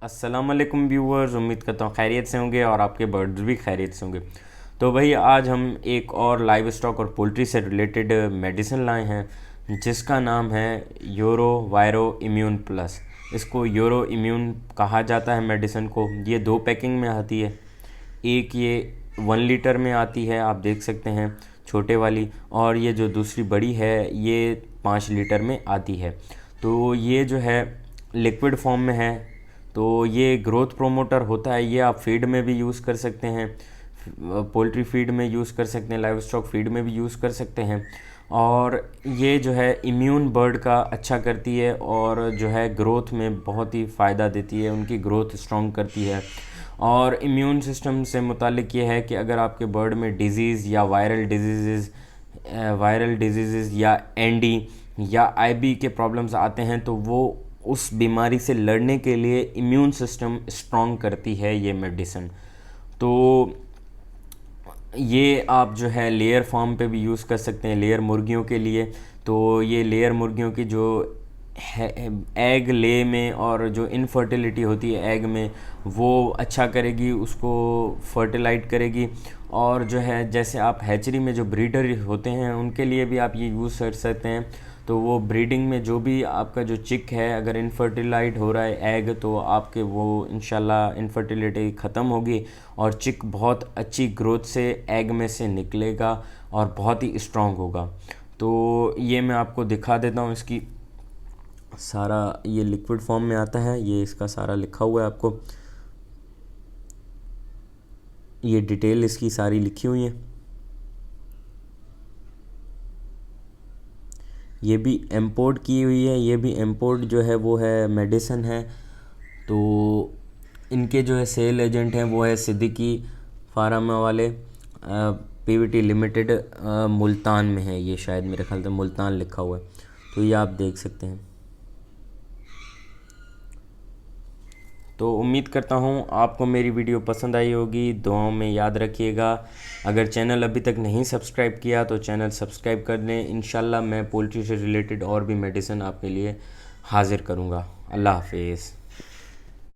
अस्सलाम वालेकुम व्यूअर्स, उम्मीद करता हूँ खैरियत से होंगे और आपके बर्ड्स भी खैरियत से होंगे। तो भाई आज हम एक और लाइव स्टॉक और पोल्ट्री से रिलेटेड मेडिसिन लाए हैं जिसका नाम है यूरो वायरो इम्यून प्लस। इसको यूरो इम्यून कहा जाता है मेडिसिन को। ये 2 पैकिंग में आती है। एक ये 1 लीटर में आती है, आप देख सकते हैं छोटे वाली, और ये जो दूसरी बड़ी है ये 5 लीटर में आती है। तो ये जो है लिक्विड फॉर्म में है। तो ये ग्रोथ प्रोमोटर होता है। ये आप फीड में भी यूज़ कर सकते हैं, पोल्ट्री फीड में यूज़ कर सकते हैं, लाइव स्टॉक फीड में भी यूज़ कर सकते हैं। और ये जो है इम्यून बर्ड का अच्छा करती है और जो है ग्रोथ में बहुत ही फ़ायदा देती है, उनकी ग्रोथ स्ट्रॉन्ग करती है। और इम्यून सिस्टम से मुतालिक ये है कि अगर आपके बर्ड में डिजीज़ या वायरल डिजीज़ या एनडी या आईबी के प्रॉब्लम्स आते हैं तो वो उस बीमारी से लड़ने के लिए इम्यून सिस्टम स्ट्रॉन्ग करती है ये मेडिसिन। तो ये आप जो है लेयर फार्म पे भी यूज़ कर सकते हैं, लेयर मुर्गियों के लिए। तो ये लेयर मुर्गियों की जो एग ले में और जो इनफर्टिलिटी होती है एग में, वो अच्छा करेगी, उसको फर्टिलाइट करेगी। और जो है जैसे आप हैचरी में जो ब्रीडर होते हैं उनके लिए भी आप ये यूज़ कर सकते हैं। तो वो ब्रीडिंग में जो भी आपका जो चिक है अगर इनफर्टिलाइट हो रहा है एग, तो आपके वो इंशाल्लाह इनफर्टिलिटी ख़त्म होगी और चिक बहुत अच्छी ग्रोथ से एग में से निकलेगा और बहुत ही स्ट्रॉन्ग होगा। तो ये मैं आपको दिखा देता हूँ। इसकी सारा ये लिक्विड फॉर्म में आता है, ये इसका सारा लिखा हुआ है आपको, ये डिटेल इसकी सारी लिखी हुई है। ये भी इंपोर्ट की हुई है, ये भी इंपोर्ट जो है वो है मेडिसिन है। तो इनके जो है सेल एजेंट हैं वो है सिद्दीकी फार्मा वाले, पीवीटी लिमिटेड, मुल्तान में है ये, शायद मेरे ख्याल से मुल्तान लिखा हुआ है। तो ये आप देख सकते हैं। तो उम्मीद करता हूँ आपको मेरी वीडियो पसंद आई होगी। दुआओं में याद रखिएगा। अगर चैनल अभी तक नहीं सब्सक्राइब किया तो चैनल सब्सक्राइब कर लें। इंशाल्लाह मैं पोल्ट्री से रिलेटेड और भी मेडिसिन आपके लिए हाज़िर करूँगा। अल्लाह हाफिज़।